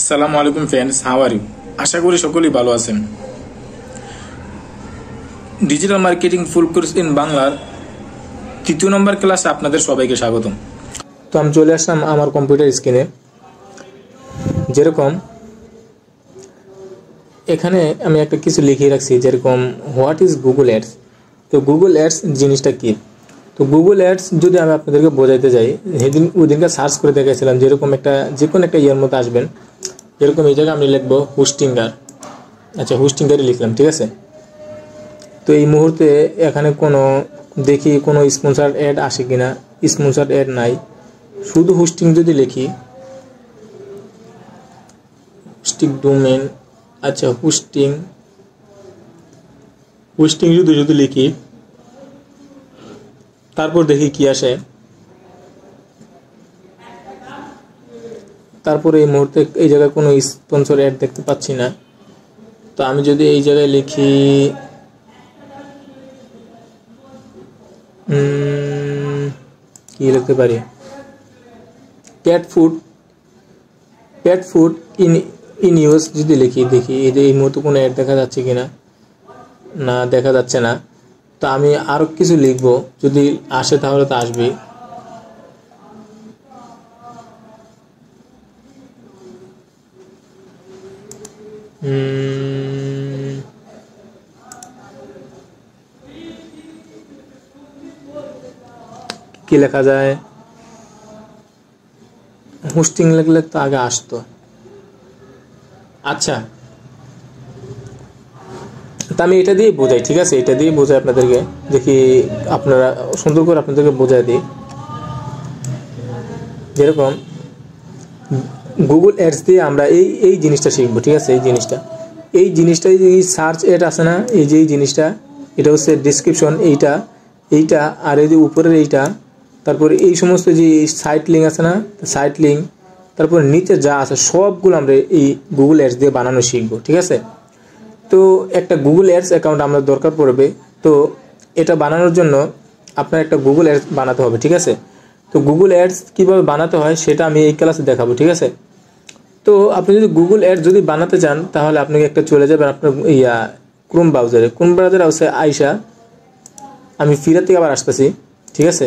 আসসালামু আলাইকুম friends, how are you? আশা করি সকলেই ভালো আছেন। Digital marketing full course in বাংলার 3য় নম্বর ক্লাসে আপনাদের সবাইকে স্বাগতম। তো আমি চলে আসলাম আমার কম্পিউটার স্ক্রিনে। যেরকম এখানে আমি একটা কিছু লিখিয়ে রাখছি, যেরকম হোয়াট ইজ গুগল অ্যাডস। তো গুগল অ্যাডস জিনিসটা কি? তো গুগল অ্যাডস যদি আমি আপনাদেরকে বোঝাইতে যাই, ওইদিনকে সার্চ করে দেখেছিলাম, যেরকম যে কোনো একটা ইয়ের মতো আসবেন। যেরকম এই জায়গায় আমি লিখবো হোস্টিঙ্গার। আচ্ছা, হোস্টিঙ্গারই লিখলাম, ঠিক আছে। তো এই মুহূর্তে এখানে দেখি কোনো স্পন্সর অ্যাড আসে কিনা। স্পন্সর অ্যাড নাই, শুধু হোস্টিং যদি লিখি, হোস্টিং ডোমেন। আচ্ছা, হোস্টিং যদি লিখি, তারপর দেখি কি আসে। তারপরে এই মুহূর্তে এই জায়গায় কোনো স্পন্সর অ্যাড দেখতে পাচ্ছি না। তো আমি যদি এই জায়গায় লিখি কি লিখতে পারি, প্যাট ফুড ইন ইউএস যদি লিখি, দেখি এই মুহূর্তে কোনো অ্যাড দেখা যাচ্ছে কিনা। না, দেখা যাচ্ছে না। তো আমি আরো কিছু লিখবো, যদি আসে তাহলে তো আসবে। কি লেখা যায়? হোস্টিং লিখলে তো আগে আসতো। আচ্ছা, তা আমি এটা দিয়ে বোঝাই, ঠিক আছে। এটা দিয়ে বোঝাই আপনাদেরকে, দেখি আপনারা সুন্দর করে আপনাদেরকে বোঝাই দিই। যেরকম গুগল অ্যাডস দিয়ে আমরা এই জিনিসটা শিখবো, ঠিক আছে। এই জিনিসটা এই সার্চ অ্যাড আছে না, এই জিনিসটা, এটা হচ্ছে ডিসক্রিপশন। এইটা আর এই যে উপরের এইটা, তারপরে এই সমস্ত যে সাইট লিঙ্ক আছে না, সাইট লিঙ্ক, তারপরে নিচে যা আছে সবগুলো আমরা এই গুগল অ্যাডস দিয়ে বানানো শিখবো, ঠিক আছে। তো একটা গুগল অ্যাডস অ্যাকাউন্ট আমরা দরকার পড়বে। তো এটা বানানোর জন্য আপনার একটা গুগল অ্যাডস বানাতে হবে, ঠিক আছে। তো গুগল অ্যাডস কীভাবে বানাতে হয় সেটা আমি এই ক্লাসে দেখাবো, ঠিক আছে। তো আপনি যদি গুগল অ্যাডস যদি বানাতে চান, তাহলে আপনি একটা চলে যাবেন আপনার ক্রোম ব্রাউজারে আছে আইসা। আমি ফিরে থেকে আবার আসতেছি, ঠিক আছে।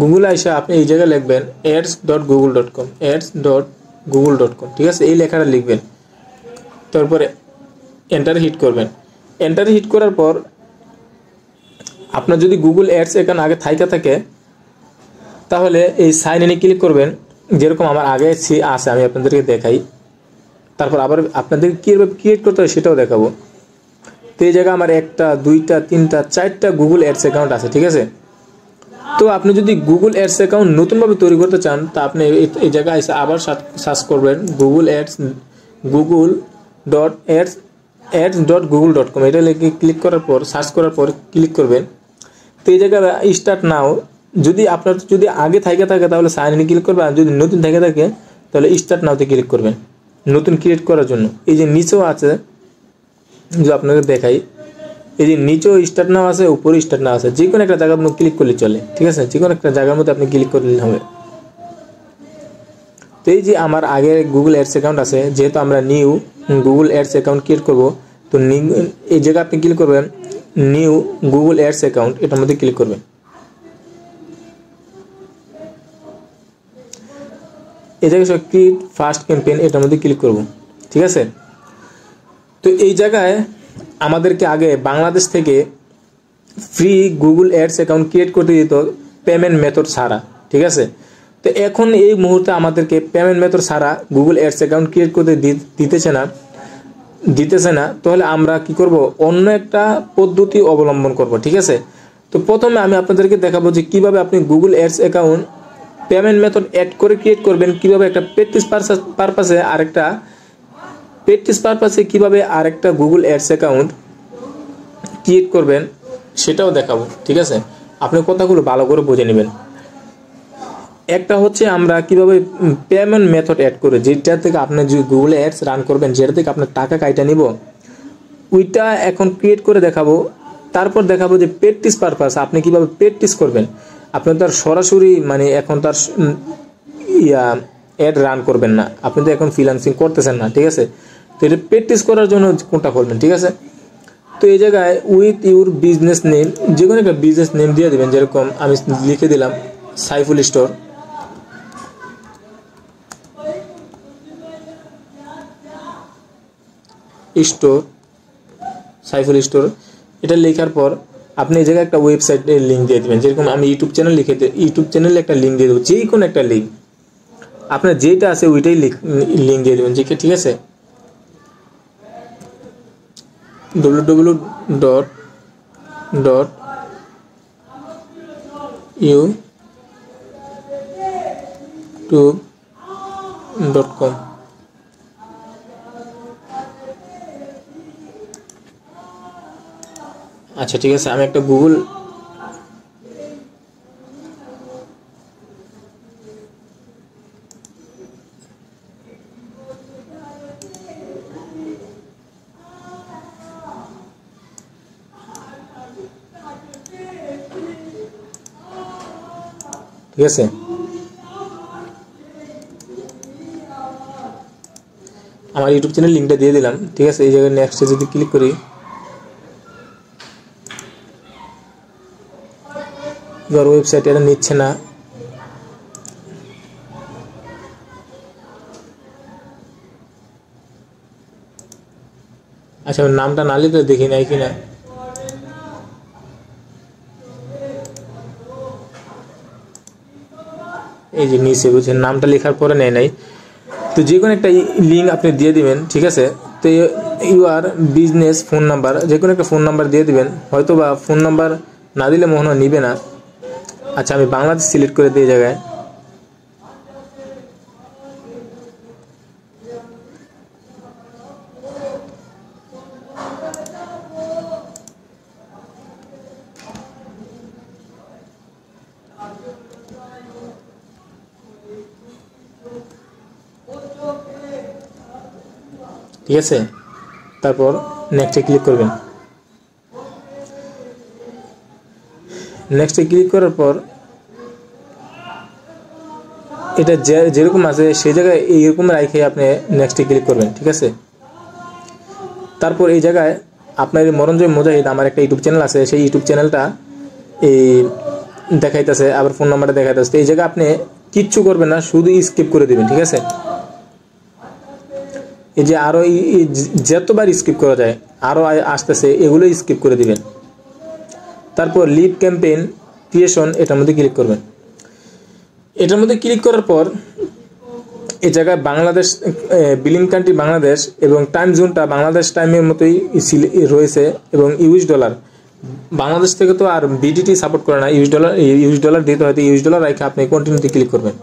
গুগল আইসা আপনি এই জায়গায় লিখবেন ads.google.com, ads.google.com, ঠিক আছে। এই লেখাটা লিখবেন, তারপরে এন্টার হিট করবেন। এন্টার হিট করার পর আপনার যদি গুগল অ্যাডস এখানে আগে থাকে, তাহলে এই সাইন ইনে ক্লিক করবেন। যেরকম আমার আগে আছে, আমি আপনাদেরকে দেখাই। তারপর আবার আপনাদেরকে কীভাবে ক্রিয়েট করতে হয় সেটাও দেখাবো। তো এই জায়গায় আমার 1টা 2টা 3টা 4টা গুগল অ্যাডস অ্যাকাউন্ট আছে, ঠিক আছে। তো আপনি যদি গুগল অ্যাডস অ্যাকাউন্ট নতুনভাবে তৈরি করতে চান, তা আপনি এই জায়গায় এসে আবার সার্চ করবেন google.ads.google.com। এটা লিখে ক্লিক করার পর, সার্চ করার পর ক্লিক করবেন। তো এই জায়গায় স্টার্ট নাও, যদি আপনার যদি আগে থাকে তাহলে সাইন ইনে ক্লিক করবেন, আর যদি নতুন থাকে তাহলে স্টার্ট নাওতে ক্লিক করবেন নতুন ক্রিয়েট করার জন্য। এই যে নিচেও আছে, যদি আপনাকে দেখাই, এই যে নিচেও স্টার্ট নাও আছে, উপরে স্টার্ট নাও আছে। যে কোনো একটা জায়গার মধ্যে ক্লিক করলে চলে, ঠিক আছে। যে কোনো একটা জায়গার মধ্যে আপনি ক্লিক করলে হবে। তো এই যে আমার আগে গুগল অ্যাডস অ্যাকাউন্ট আছে, যেহেতু আমরা new Google ads account create করবো, তো এই জায়গায় আপনি ক্লিক করবেন নিউ গুগল অ্যাডস অ্যাকাউন্ট, এটার মধ্যে ক্লিক করবেন। এই জায়গায় সব ক্রিয়েট ফার্স্ট ক্যাম্পেইন, এটার মধ্যে ক্লিক করব, ঠিক আছে। তো এই জায়গায় আমাদেরকে আগে বাংলাদেশ থেকে free Google ads account create করতে দিত পেমেন্ট মেথড ছাড়া, ঠিক আছে। তো এখন এই মুহূর্তে আমাদেরকে পেমেন্ট মেথড ছাড়া গুগল অ্যাডস অ্যাকাউন্ট ক্রিয়েট করতে দিতেছে না। তাহলে আমরা কি করব, অন্য একটা পদ্ধতি অবলম্বন করব, ঠিক আছে। তো প্রথমে আমি আপনাদেরকে দেখাবো যে কিভাবে আপনি Google ads account payment method add করে ক্রিয়েট করবেন, কিভাবে একটা প্র্যাকটিস পারপাসে কিভাবে আরেকটা গুগল অ্যাডস অ্যাকাউন্ট ক্রিয়েট করবেন সেটাও দেখাবো, ঠিক আছে। আপনি কথাগুলো ভালো করে বুঝে নেবেন। একটা হচ্ছে আমরা কিভাবে পেমেন্ট মেথড অ্যাড করে, যেটা থেকে আপনি যে গুগল অ্যাডস রান করবেন, যেটা থেকে আপনার টাকা কাইটা নিব, ওইটা এখন ক্রিয়েট করে দেখাবো। তারপর দেখাবো যে প্র্যাকটিস পারপাস আপনি কিভাবে প্র্যাকটিস করবেন। আপনি তার সরাসরি এখন তার অ্যাড রান করবেন না, আপনি তো এখন ফ্রিল্যান্সিং করতেছেন না, ঠিক আছে। তো এটা প্র্যাকটিস করার জন্য কোনটা করবেন, ঠিক আছে। তো এই জায়গায় উইথ ইউর বিজনেস নেম, যে কোনো একটা বিজনেস নেম দিয়ে দেবেন, যেরকম আমি লিখে দিলাম সাইফুল স্টোর, সাইফুল স্টোর। এটা লেখার পর আপনি এই জায়গায় একটা ওয়েবসাইটের লিঙ্ক দিয়ে দেবেন, যেরকম আমি ইউটিউব চ্যানেল লিখে ইউটিউব চ্যানেলে একটা লিঙ্ক দিয়ে দেবো, যে কোনো একটা লিঙ্ক আপনার যেটা আছে ওইটাই লিঙ্ক দিয়ে দেবেন, ঠিক আছে। www.youtube.com। আচ্ছা ঠিক আছে, আমি একটা গুগল ঠিক আছে, আমার ইউটিউব চ্যানেল লিঙ্কটা দিয়ে দিলাম, ঠিক আছে। এই জায়গায় নেক্সটে যদি ক্লিক করি, এবার ওয়েবসাইট এটা নিচ্ছে না, আচ্ছা নামটা না লিখলে দেখি নাই কিনা, এই যে নিচে বুঝছেন নামটা লেখার পরে নেয় নাই। তো যে কোনো একটা লিঙ্ক আপনি দিয়ে দিবেন, ঠিক আছে। তো ইউর বিজনেস ফোন নাম্বার, যে কোনো একটা ফোন নাম্বার দিয়ে দিবেন, হয়তো বা ফোন নাম্বার না দিলে মনে হয় নিবে না। আচ্ছা আমি বাংলাদেশ সিলেক্ট করে দিই জায়গায়, ঠিক আছে। তারপর নেক্সটে ক্লিক করবেন, নেক্সটে ক্লিক করার পর এটা যেরকম আছে সেই জায়গায় এইরকম রাখে আপনি নেক্সটে ক্লিক করবেন, ঠিক আছে। তারপর এই জায়গায় আপনার মরণজয় মুজাহিদ আমার একটা ইউটিউব চ্যানেল আছে, সেই ইউটিউব চ্যানেলটা এই দেখাইতেছে, আবার ফোন নাম্বারটা দেখাইতেছে। এই জায়গায় আপনি কিচ্ছু করবেন না, শুধু স্কিপ করে দিবেন, ঠিক আছে। এই যে আরো যতবার স্কিপ করা যায় আরো আসতেছে, এগুলো স্কিপ করে দিবেন। তারপর লিভ ক্যাম্পেইন ক্রিয়েশন, এটার মধ্যে ক্লিক করবেন। এটার মধ্যে ক্লিক করার পর এই জায়গায় বাংলাদেশ বিলিং কান্ট্রি বাংলাদেশ এবং টাইম জোনটা বাংলাদেশ টাইমের মতোই রয়েছে, এবং ইউএস ডলার, বাংলাদেশ থেকে তো আর বিডিটি সাপোর্ট করে না, ইউএস ডলার দিতে হয়তো ইউএস ডলার রেখে আপনি কন্টিনিউতে ক্লিক করবেন।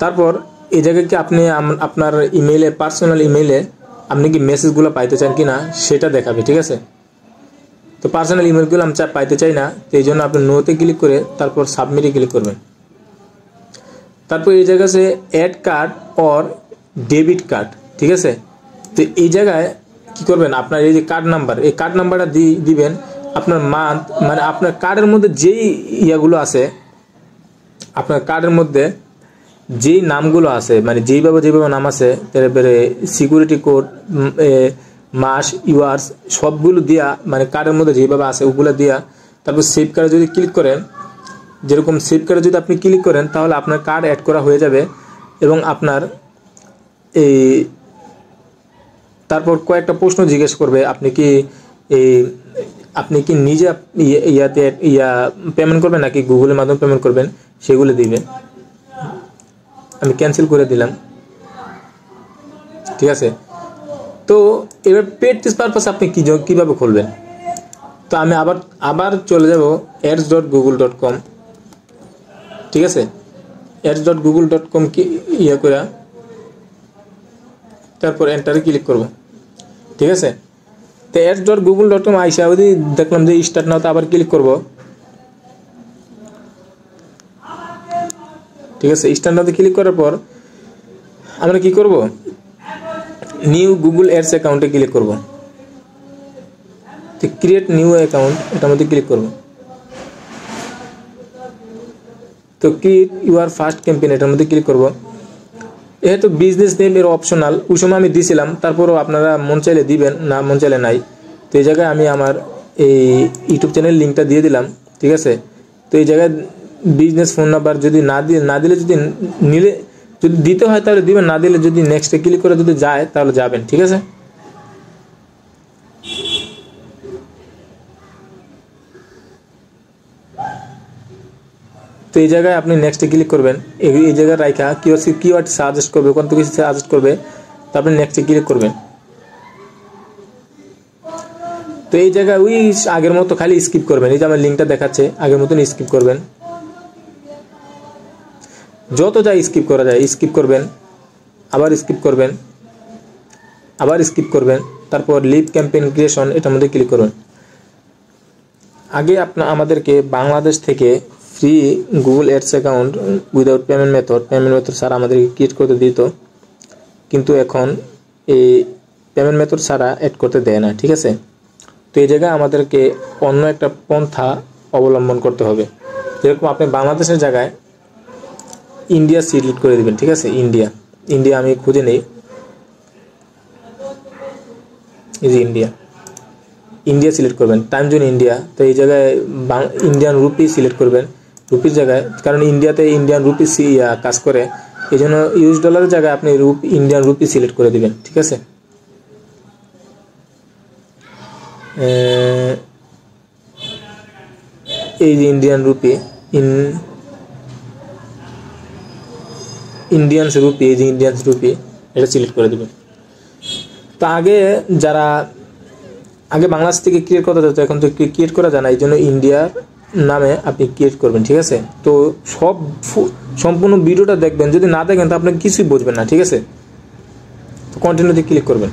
তারপর এই জায়গায় কি আপনি আপনার ইমেইলে, পার্সোনাল ইমেইলে আপনি কি মেসেজগুলো পাইতে চান কিনা সেটা দেখাবে, ঠিক আছে। তো পার্সোনাল ইমেলগুলো আমি পাইতে চাই না, তো এই জন্য আপনি নোতে ক্লিক করে তারপর সাবমিটে ক্লিক করবেন। তারপর এই জায়গায় আছে add card or debit card, ঠিক আছে। তো এই জায়গায় কি করবেন, আপনার এই যে কার্ড নাম্বার, এই কার্ড নাম্বারটা দিবেন, আপনার মান্থ মানে আপনার কার্ডের মধ্যে যেই ইয়াগুলো আছে, আপনার কার্ডের মধ্যে যেই নামগুলো আছে, মানে যেভাবে নাম আছে, তারপরে সিকিউরিটি কোড, মাস, ইয়ার্স সবগুলো দিয়া, মানে কার্ডের মধ্যে যেভাবে আছে ওগুলো দিয়া, তারপর সেভ কার্ডে যদি ক্লিক করেন, যেরকম সেভ কার্ডে যদি আপনি ক্লিক করেন তাহলে আপনার কার্ড অ্যাড করা হয়ে যাবে। এবং আপনার এই তারপর কয়েকটা প্রশ্ন জিজ্ঞেস করবে, আপনি কি নিজে ইয়াতে পেমেন্ট করবেন নাকি গুগলের মাধ্যমে পেমেন্ট করবেন, সেগুলো দিবেন। আমি ক্যান্সেল করে দিলাম, ঠিক আছে। তো এবার প্র্যাকটিস পারপাস আপনি কিভাবে খুলবেন, তো আমি আবার চলে যাব ads.google.com, ঠিক আছে। ads.google.com কি ইয়ে করে তারপর এন্টারে ক্লিক করব, ঠিক আছে। তো ads.google.com আইসা যদি দেখলাম যে স্টার্ট নাও, তো আবার ক্লিক করব, ঠিক আছে। স্টার্ট নাওতে ক্লিক করার পর আমরা কি করব, নিউ গুগল অ্যাডস অ্যাকাউন্টে ক্লিক করব। তো ক্রিয়েট নিউ অ্যাকাউন্ট, এটার মধ্যে ক্লিক করব। তো ক্রিয়েট ইউর ফার্স্ট ক্যাম্পেইন এটার মধ্যে ক্লিক করব। তো বিজনেস নেম এর অপশনাল ওই সময় আমি দিয়েছিলাম, তারপরও আপনারা মন চাইলে দিবেন, না মন চাইলে নাই। তো এই জায়গায় আমি আমার এই ইউটিউব চ্যানেল লিঙ্কটা দিয়ে দিলাম, ঠিক আছে। তো এই জায়গায় বিজনেস ফোন নাম্বার যদি না দিলে যদি নিলে যদি দিতে হয় তাহলে দিবেন, না দিলে যদি নেক্সটে ক্লিক করে যদি যায় তাহলে যাবেন, ঠিক আছে। তো এই জায়গায় আপনি নেক্সটে ক্লিক করবেন, এই জায়গায় রাইখা কিওয়ার্ড সাজেস্ট করবে, কোন কিছু সাজেস্ট করবে, তো আপনি নেক্সটে ক্লিক করবেন। তো এই জায়গায় ওই আগের মতো খালি স্কিপ করবেন, এই যে আমার লিঙ্কটা দেখাচ্ছে আগের মতন স্কিপ করবেন, যত যায় স্কিপ করা যায় স্কিপ করবেন, আবার স্কিপ করবেন, আবার স্কিপ করবেন, তারপর লিভ ক্যাম্পেইন ক্রিয়েশন এটার মধ্যে ক্লিক করবেন। আগে আমাদেরকে বাংলাদেশ থেকে free Google ads account without payment method ছাড়া আমাদেরকে ক্রিয়েট করতে দিত, কিন্তু এখন এই পেমেন্ট মেথড ছাড়া অ্যাড করতে দেয় না, ঠিক আছে। তো এই জায়গায় আমাদেরকে অন্য একটা পন্থা অবলম্বন করতে হবে। যেরকম আপনি বাংলাদেশের জায়গায় ইন্ডিয়া সিলেক্ট করে দিবেন, ঠিক আছে। ইন্ডিয়া আমি খুঁজে নেই, এই যে ইন্ডিয়া সিলেক্ট করবেন, টাইম জোন ইন্ডিয়া। তো এই জায়গায় ইন্ডিয়ান রুপি সিলেক্ট করবেন, রুপির জায়গায়, কারণ ইন্ডিয়াতে ইন্ডিয়ান রুপি কাজ করে, এই জন্য ইউএস ডলারের জায়গায় আপনি ইন্ডিয়ান রুপি সিলেক্ট করে দিবেন, ঠিক আছে। এই যে ইন্ডিয়ান রুপি, ইন্ডিয়ানস রুপি এটা সিলেক্ট করে দিবেন। তো আগে বাংলাদেশ থেকে ক্রিয়েট করা যেত, এখন তো ক্রিয়েট করা যায় না, এই জন্য ইন্ডিয়ার নামে আপনি ক্রিয়েট করবেন, ঠিক আছে। তো সম্পূর্ণ ভিডিওটা দেখবেন, যদি না দেখেন তো আপনি কিছুই বুঝবেন না, ঠিক আছে। তো কন্টিনিউতে ক্লিক করবেন।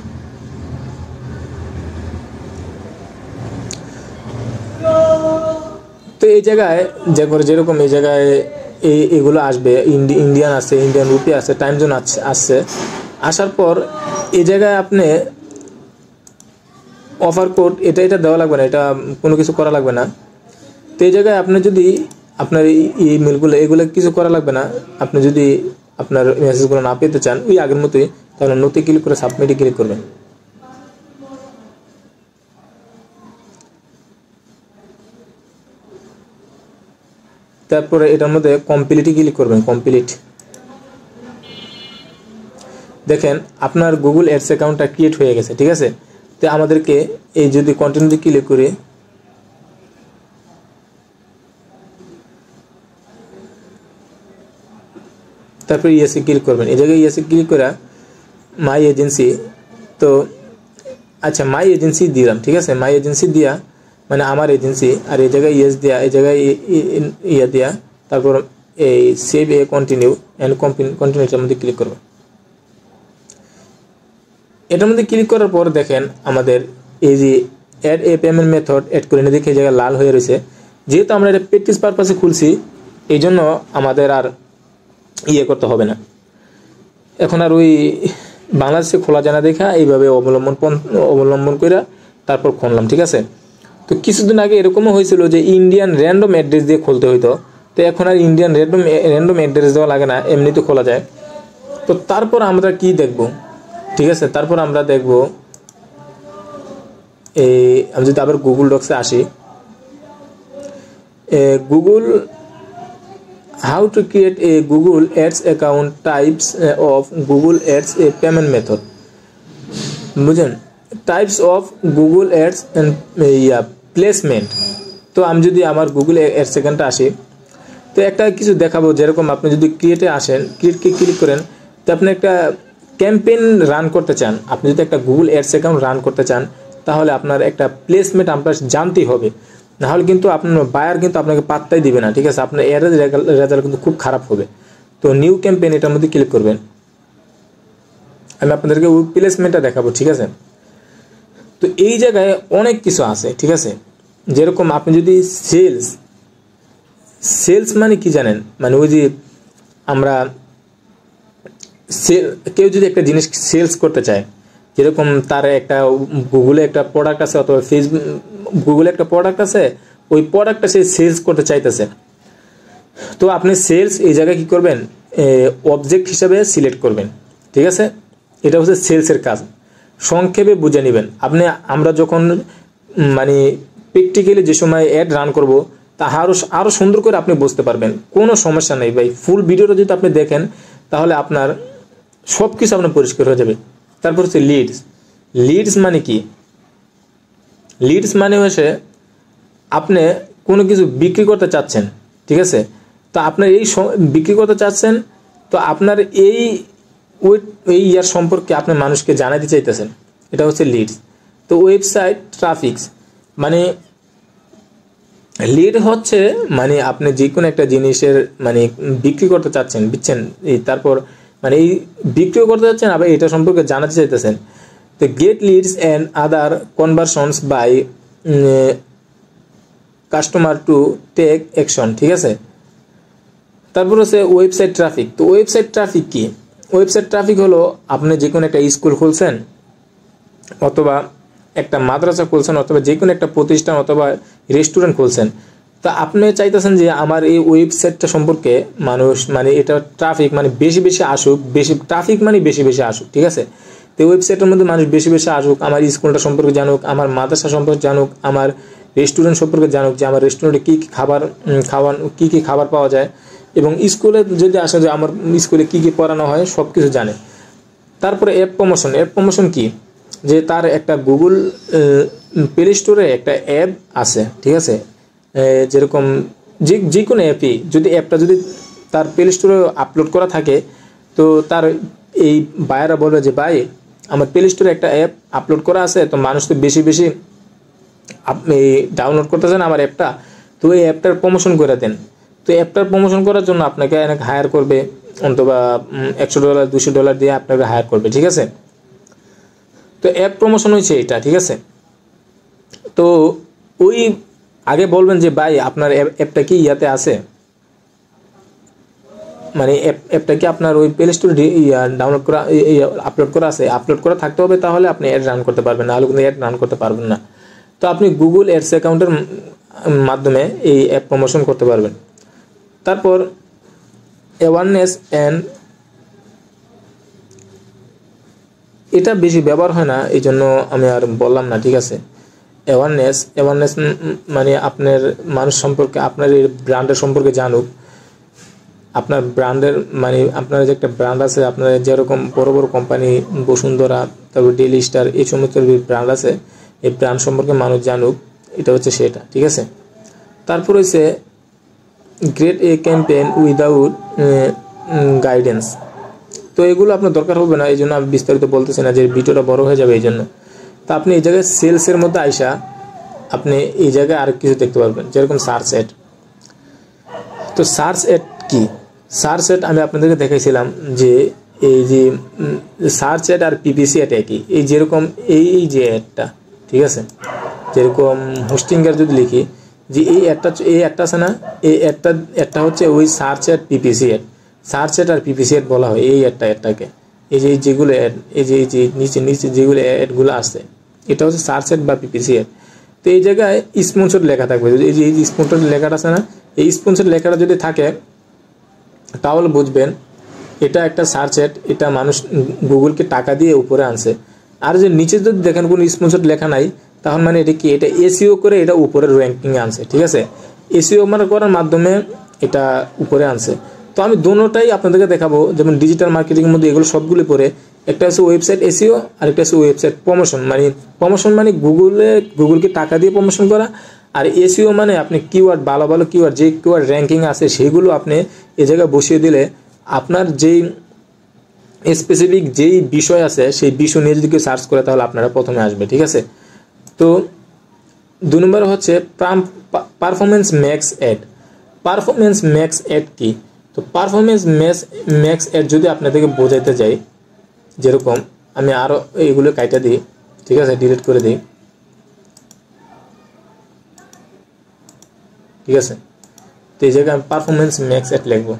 তো এই জায়গায় যেরকম এই জায়গায় এগুলো আসবে, ইন্ডিয়ান আছে, ইন্ডিয়ান রুপি আছে, টাইম জোন আসছে, আসার পর এই জায়গায় আপনি অফার কোড এটা দেওয়া লাগবে না, এটা কোনো কিছু করা লাগবে না। তো এই জায়গায় আপনি যদি আপনার ইমেলগুলো এগুলো কিছু করা লাগবে না, আপনি যদি আপনার মেসেজগুলো না পেতে চান ওই আগের মতোই, তাহলে নোতে ক্লিক করে সাবমিটে ক্লিক করবেন। তারপরে এটার মধ্যে কমপ্লিটে ক্লিক করবেন, কমপ্লিট। দেখেন আপনার গুগল অ্যাডস অ্যাকাউন্টটা ক্রিয়েট হয়ে গেছে, ঠিক আছে। তো আমাদেরকে এই যদি কন্টিনিউতে ক্লিক করি, তারপরে ইয়েসে ক্লিক করবেন। এই জায়গায় ইয়েসে ক্লিক করে মাই এজেন্সি, তো আচ্ছা মাই এজেন্সি দিলাম, ঠিক আছে। মাই এজেন্সি দিয়া মানে আমার এজেন্সি, আর এই জায়গায় ইয়েস দেয়া, এই জায়গায় ইয়ে দেয়া, তারপর এই সেভ কন্টিনিউ কন্টিনিউটার মধ্যে ক্লিক করবো। এটার মধ্যে ক্লিক করার পর দেখেন আমাদের এই যে add a payment method add করে নিয়ে দেখে এই জায়গায় লাল হয়ে রয়েছে। যেহেতু আমরা এটা প্র্যাকটিস পারপাসে খুলছি, এই জন্য আমাদের আর ইয়ে করতে হবে না। এখন আর ওই বাংলাদেশে খোলা যায় না দেখা এইভাবে অবলম্বন করে তারপর খুললাম, ঠিক আছে। তো কিছুদিন আগে এরকমও হয়েছিল যে ইন্ডিয়ান র্যান্ডম অ্যাড্রেস দিয়ে খুলতে হইতো, তো এখন আর ইন্ডিয়ান র্যান্ডম অ্যাড্রেস দেওয়া লাগে না, এমনিতে খোলা যায়। তো তারপর আমরা কি দেখব, ঠিক আছে। তারপর আমরা দেখব আমি যদি আবার গুগল ডক্সে আসি, Google how to create a Google ads account, types of Google ads a payment method, বুঝলেন, types of Google ads and placement. তো আমি যদি আমার গুগল অ্যাডস অ্যাকাউন্টে আসি, তো একটা কিছু দেখাবো। যেরকম আপনি যদি ক্রিয়েটে আসেন, ক্রিয়েটকে ক্লিক করেন, তো আপনি একটা ক্যাম্পেইন রান করতে চান, আপনি যদি একটা গুগল অ্যাডস অ্যাকাউন্ট রান করতে চান, তাহলে আপনার একটা প্লেসমেন্ট আপনার জানতেই হবে, নাহলে কিন্তু আপনার বায়ার কিন্তু আপনাকে পাত্তাই দিবে না, ঠিক আছে। আপনার এর রেজাল্ট কিন্তু খুব খারাপ হবে। তো নিউ ক্যাম্পেইন এটার মধ্যে ক্লিক করবেন। আমি আপনাদেরকে ওই প্লেসমেন্টটা দেখাবো, ঠিক আছে। তো এই জায়গায় অনেক কিছু আছে, ঠিক আছে। যেরকম আপনি যদি সেলস মানে কি জানেন, মানে ওই যে আমরা কেউ যদি একটা জিনিস সেলস করতে চায়, যেরকম তার একটা গুগলে একটা প্রোডাক্ট আছে অথবা গুগলে একটা প্রোডাক্ট আছে, ওই প্রোডাক্টটা সে সেলস করতে চাইতেছে। তো আপনি সেলস এই জায়গায় কী করবেন, অবজেক্ট হিসাবে সিলেক্ট করবেন, ঠিক আছে। এটা হচ্ছে সেলসের কাজ। সংক্ষেপে বুঝে নেবেন। আমরা যখন মানে প্র্যাকটিক্যালি যে সময় অ্যাড রান করব তা আরও সুন্দর করে আপনি বুঝতে পারবেন, কোনো সমস্যা নেই ভাই। ফুল ভিডিওটা যদি আপনি দেখেন তাহলে আপনার সব কিছু আপনার পরিষ্কার হয়ে যাবে। তারপর হচ্ছে লিডস মানে কি? লিডস মানে হচ্ছে আপনি কোনো কিছু বিক্রি করতে চাচ্ছেন, ঠিক আছে। তো আপনার বিক্রি করতে চাচ্ছেন, তো আপনার এই ইয়ার সম্পর্কে আপনি মানুষকে জানাতে চাইতেছেন, এটা হচ্ছে লিডস। তো ওয়েবসাইট ট্রাফিক মানে লিড হচ্ছে মানে আপনি যে কোনো একটা জিনিসের মানে বিক্রি করতে চাচ্ছেন, বুঝছেন। তারপর মানে এই বিক্রিও করতে চাচ্ছেন, আবার এটা সম্পর্কে জানাতে চাইতেছেন। তো get leads and other conversions by customer to take action, ঠিক আছে। তারপর হচ্ছে ওয়েবসাইট ট্রাফিক। তো ওয়েবসাইট ট্রাফিক কি? ওয়েবসাইট ট্রাফিক হলো আপনি যে কোনো একটা স্কুল খুলছেন, অথবা একটা মাদ্রাসা খুলছেন, অথবা যে কোনো একটা প্রতিষ্ঠান অথবা রেস্টুরেন্ট খুলছেন। তো আপনি চাইতেছেন যে আমার এই ওয়েবসাইটটা সম্পর্কে মানুষ মানে এটা ট্রাফিক মানে বেশি বেশি আসুক, ট্রাফিক মানে বেশি বেশি আসুক, ঠিক আছে। তো ওয়েবসাইটের মধ্যে মানুষ বেশি বেশি আসুক, আমার স্কুলটা সম্পর্কে জানুক, আমার মাদ্রাসা সম্পর্কে জানুক, আমার রেস্টুরেন্ট সম্পর্কে জানুক, যে আমার রেস্টুরেন্টে কী কী খাবার পাওয়া যায়, এবং স্কুলে যদি আসে যে আমার স্কুলে কী কী পড়ানো হয় সব কিছু জানে। তারপরে অ্যাপ প্রমোশন কি? যে তার একটা গুগল প্লে স্টোরে একটা অ্যাপ আছে, ঠিক আছে। যেরকম যে কোনো অ্যাপই যদি তার প্লে স্টোরে আপলোড করা থাকে, তো তার এই বায়াররা বলবে যে ভাই আমার প্লে স্টোরে একটা অ্যাপ আপলোড করা আছে, তো মানুষ তো বেশি বেশি আপনি ডাউনলোড করতেছেন আমার অ্যাপটা, তো এই অ্যাপটার প্রমোশন করে দেন। তো অ্যাপটার প্রমোশন করার জন্য আপনাকে হায়ার করবে, অথবা $100 $200 দিয়ে আপনাকে হায়ার করবে, ঠিক আছে। তো অ্যাপ প্রমোশন হয়েছে এটা, ঠিক আছে। তো ওই আগে বলবেন যে ভাই আপনার অ্যাপটা কি ইয়াতে আছে, মানে অ্যাপটা কি আপনার ওই প্লে স্টোরে ডাউনলোড করা আপলোড করা আছে, আপলোড করা থাকতে হবে, তাহলে আপনি অ্যাড রান করতে পারবেন, নাহলে কিন্তু অ্যাড রান করতে পারবেন না। তো আপনি গুগল অ্যাডস অ্যাকাউন্টের মাধ্যমে এই অ্যাপ প্রমোশন করতে পারবেন। তারপর অ্যাওয়ারনেস অ্যান্ড, এটা বেশি ব্যবহার হয় না, এই জন্য আমি আর বললাম না, ঠিক আছে। অ্যাওয়ারনেস মানে আপনার মানুষ সম্পর্কে, আপনার এই ব্র্যান্ডের সম্পর্কে জানুক, আপনার ব্র্যান্ডের মানে আপনার যে একটা ব্র্যান্ড আছে, আপনার যেরকম বড় বড় কোম্পানি বসুন্ধরা, তারপর ডেইলি স্টার, এই সমস্ত ব্র্যান্ড আছে, এই ব্র্যান্ড সম্পর্কে মানুষ জানুক, এটা হচ্ছে সেটা, ঠিক আছে। তারপর হচ্ছে গ্রেট এ ক্যাম্পেইন উইদাউট গাইডেন্স। তো এগুলো আপনার দরকার হবে না, এই জন্য আমি বিস্তারিত বলতেছি না, যে ভিডিওটা বড় হয়ে যাবে এই জন্য। তো আপনি এই জায়গায় সেলসের মধ্যে আইসা আপনি এই জায়গায় আর কিছু দেখতে পারবেন, যেরকম সার্চ অ্যাড। তো সার্চ অ্যাড কি? সার্চ অ্যাড আমি আপনাদেরকে দেখাইছিলাম যে এই যে সার্চ অ্যাড আর পিপিসি অ্যাড একই। এই যেরকম এই যে অ্যাডটা, ঠিক আছে, যেরকম হোস্টিংয়ের যদি লিখি যে এই অ্যাডটা আছে না, এই অ্যাডটা হচ্ছে ওই search ad PPC ad. Search ad আর পিপিসি অ্যাড বলা হয় এই অ্যাডটাকে। এই যে যেগুলো অ্যাড, এই যে নিচে যেগুলো অ্যাডগুলো আছে, এটা হচ্ছে সার্চ অ্যাড বা পিপিসি অ্যাড। তো এই জায়গায় স্পন্সর লেখা থাকবে, এই যে স্পন্সর লেখাটা আছে না, এই স্পন্সর লেখাটা যদি থাকে তাহলে বুঝবেন এটা একটা সার্চ অ্যাড, এটা মানুষ গুগলকে টাকা দিয়ে উপরে আনছে। আর যে নিচে যদি দেখেন কোনো স্পন্সর লেখা নাই, তখন মানে এটা কি, এটা এসইও করে এটা উপরের র্যাঙ্কিংয়ে আনছে, ঠিক আছে। এসইও মানে করার মাধ্যমে এটা উপরে আনছে। তো আমি দুটোটাই আপনাদেরকে দেখাবো, যেমন ডিজিটাল মার্কেটিংয়ের মধ্যে এগুলো সবগুলো পড়ে। একটা হচ্ছে ওয়েবসাইট এসইও, আর একটা হচ্ছে ওয়েবসাইট প্রমোশন মানে গুগলকে টাকা দিয়ে প্রমোশন করা। আর এসইও মানে আপনি কিওয়ার্ড, ভালো ভালো কিওয়ার্ড, যে কিওয়ার্ড র্যাঙ্কিং আছে সেগুলো আপনি এই জায়গায় বসিয়ে দিলে আপনার যেই স্পেসিফিক যেই বিষয় আছে সেই বিষয় নিয়ে যদি কেউ সার্চ করে তাহলে আপনারা প্রথমে আসবে, ঠিক আছে। তো 2 নম্বর হচ্ছে performance max ad. Performance max ad কি? তো পারফরমেন্স ম্যাক্স অ্যাড যদি আপনাদেরকে বোঝাইতে যাই, যেরকম আমি আরও এইগুলো কাইটা দিই, ঠিক আছে, ডিলিট করে দিই, ঠিক আছে। তো এই জায়গায় আমি পারফরমেন্স ম্যাক্স অ্যাড লিখবো।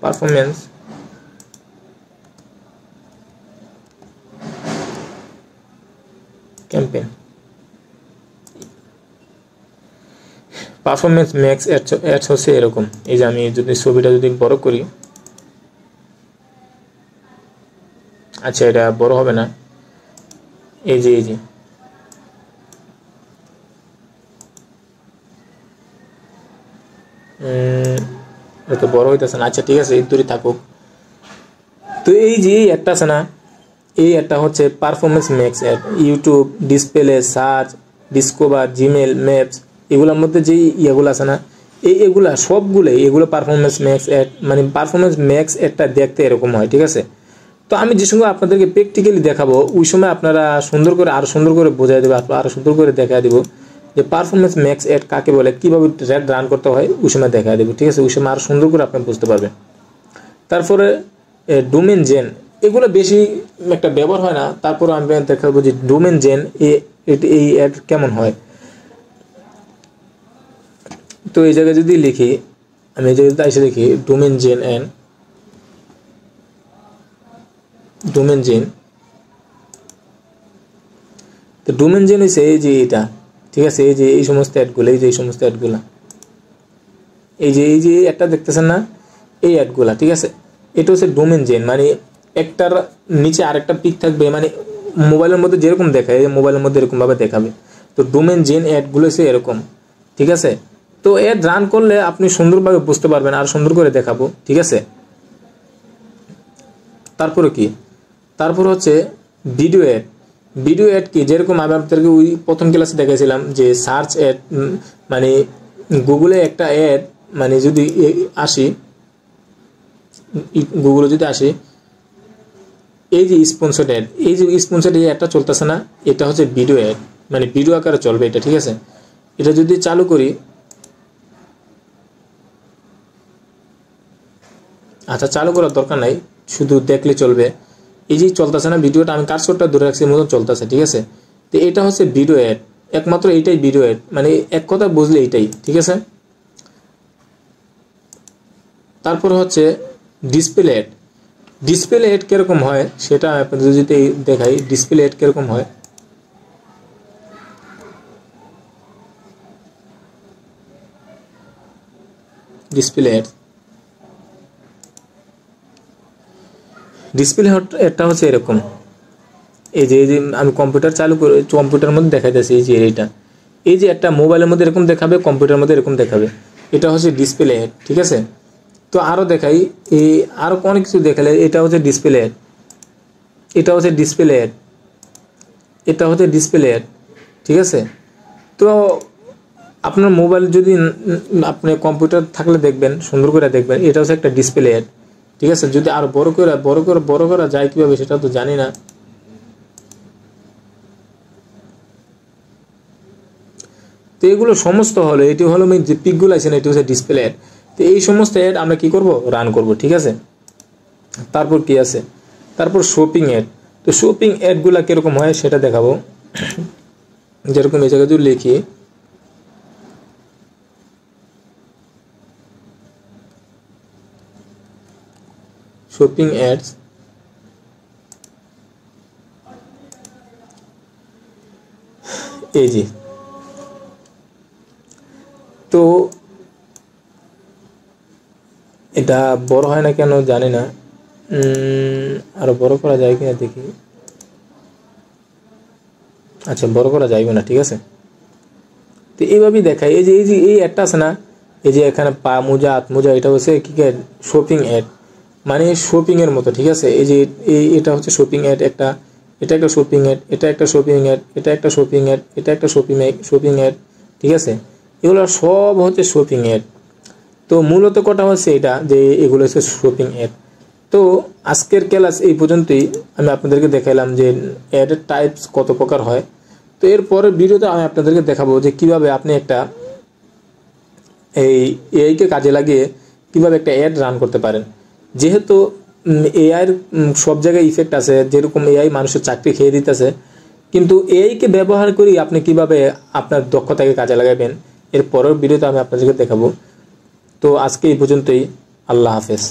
Performance campaign performance max ads হচ্ছে এরকম। এই যে আমি যদি ছবিটা যদি বড় করি, আচ্ছা এটা বড় হবে না, এই যে এত বড় হইতেছে না, আচ্ছা ঠিক আছে এই দূরে থাকুক। তো এই যে একটা আছে না, এই একটা হচ্ছে performance max ad. YouTube, display, search, discover, Gmail, maps, এগুলোর মধ্যে যে ইয়েগুলো আছে না, এগুলা সবগুলোই এগুলো পারফরমেন্স ম্যাক্স অ্যাড। মানে পারফরমেন্স ম্যাক্স অ্যাডটা দেখতে এরকম হয়, ঠিক আছে। তো আমি যে সময় আপনাদেরকে প্র্যাকটিক্যালি দেখাবো ওই সময় আপনারা সুন্দর করে আরো সুন্দর করে বোঝাই দেবো, আরো সুন্দর করে দেখা দিব যে পারফরমেন্স ম্যাক্স অ্যাড কাকে বলে, কিভাবে রান করতে হয় ওই সময় দেখা দেবো, ঠিক আছে। ওই সময় আরো সুন্দর করে আপনি বুঝতে পারবেন। তারপরে ডোমেন জেন, এগুলো বেশি একটা ব্যবহার হয় না, তারপর আমি দেখাবো যে ডোমেন জেন এই অ্যাড কেমন হয়। তো এই জায়গায় যদি লিখি, আমি এই জায়গায় এসে লিখি ডোমেন জেন ডোমেন জেন, তো ডোমেন জেন হচ্ছে এই যে এটা, ঠিক আছে। এই যে এই সমস্ত অ্যাডগুলো, এই যে এই সমস্ত অ্যাডগুলা, এই যে একটা দেখতেছেন না, এই অ্যাডগুলা, ঠিক আছে। এটা হচ্ছে ডোমেন জেন, মানে একটার নিচে আরেকটা পিক থাকবে, মানে মোবাইলের মধ্যে যেরকম দেখায় মোবাইলের মধ্যে এরকম ভাবে দেখাবে। তো ডোমেন জেন অ্যাডগুলো হচ্ছে এরকম, ঠিক আছে। তো অ্যাড রান করলে আপনি সুন্দরভাবে বুঝতে পারবেন, আর সুন্দর করে দেখাবো, ঠিক আছে। তারপরে কি, তারপর হচ্ছে ভিডিও অ্যাড। ভিডিও অ্যাড কি, যেরকম আমি আপনাদেরকে ওই প্রথম ক্লাসে দেখাইছিলাম যে সার্চ অ্যাড, মানে গুগলে একটা অ্যাড, মানে যদি আসি গুগলে যদি আসি, এই যে স্পন্সর্ড অ্যাড, এই যে স্পন্সর্ড এই অ্যাডটা চলতেছে না, এটা হচ্ছে ভিডিও অ্যাড, মানে ভিডিও আকারে চলবে এটা, ঠিক আছে। এটা যদি চালু করি, আচ্ছা চালু করার দরকার নাই, শুধু দেখলে চলবে। এই যে চলতেছে না ভিডিওটা, আমি কার্সরটা ধরে রাখছি মতন চলতেছে, ঠিক আছে। তো এটা হচ্ছে ভিডিও অ্যাড, একমাত্র এইটাই ভিডিও অ্যাড, মানে এক কথা বুঝলে এইটাই, ঠিক আছে। তারপর হচ্ছে ডিসপ্লে অ্যাড। ডিসপ্লে অ্যাড কিরকম হয় সেটা আপনাদের যদি দেখাই, ডিসপ্লে অ্যাড কিরকম হয়। ডিসপ্লে অ্যাড, ডিসপ্লে অ্যাডটা হচ্ছে এরকম। এই যে আমি কম্পিউটার চালু করে কম্পিউটারের মধ্যে দেখাইতেছি, এই যে এইটা, এই যে একটা মোবাইলের মধ্যে এরকম দেখাবে, কম্পিউটারের মধ্যে এরকম দেখাবে, এটা হচ্ছে ডিসপ্লে অ্যাড, ঠিক আছে। তো আরো দেখাই, এই আরো অনেক কিছু দেখালে, এটা হচ্ছে ডিসপ্লে অ্যাড, এটা হচ্ছে ডিসপ্লে অ্যাড, এটা হচ্ছে ডিসপ্লে অ্যাড, ঠিক আছে। তো আপনার মোবাইল যদি আপনি কম্পিউটার থাকলে দেখবেন, সুন্দর করে দেখবেন, এটা হচ্ছে একটা ডিসপ্লে অ্যাড, ঠিক আছে। যদি আরো বড় করা যায় কিভাবে সেটা তো জানি না। তো এগুলো সমস্ত হলো, এটি হলো যে পিকগুলো আছে না, এটি হচ্ছে ডিসপ্লে অ্যাড। তো এই সমস্ত অ্যাড আমরা কি করব, রান করব, ঠিক আছে। তারপর কি আছে, তারপর শপিং অ্যাড। তো শপিং অ্যাডগুলো কিরকম হয় সেটা দেখাবো। যেরকম এই জায়গায় যদি লিখি শপিং অ্যাডস, এই যে, তো এটা বড় হয় না কেন জানি না, আরো বড় করা যায় কিনা দেখি। আচ্ছা বড় করা যাইবে না, ঠিক আছে। তো এইভাবেই দেখায়, এই যে এই অ্যাডটা আছে না, এই যে এখানে পা মোজা হাত মোজা, এটা হচ্ছে কি শপিং অ্যাড, মানে শপিং এর মতো, ঠিক আছে। এই যে এটা হচ্ছে শপিং অ্যাড একটা, এটা একটা শপিং অ্যাড, এটা একটা শপিং অ্যাড, এটা একটা শপিং অ্যাড, এটা একটা শপিং অ্যাড, ঠিক আছে। এগুলো সব হচ্ছে শপিং অ্যাড। তো মূলত কথা হচ্ছে এটা যে এগুলো হচ্ছে শপিং অ্যাড। তো আজকের ক্লাস এই পর্যন্তই, আমি আপনাদেরকে দেখাইলাম যে অ্যাডের টাইপস কত প্রকার হয়। তো এর পরের ভিডিওতে আমি আপনাদেরকে দেখাবো যে কিভাবে আপনি একটা এই এআইকে কাজে লাগিয়ে কিভাবে একটা অ্যাড রান করতে পারেন। যেহেতু এআইয়ের সব জায়গায় ইফেক্ট আছে, যেরকম এআই মানুষের চাকরি খেয়ে দিতেছে, কিন্তু এআইকে ব্যবহার করি আপনি কিভাবে আপনার দক্ষতাকে কাজে লাগাবেন, এর পরের ভিডিওতে আমি আপনাদেরকে দেখাবো। তো আজকে এই পর্যন্তই, আল্লাহ হাফেজ।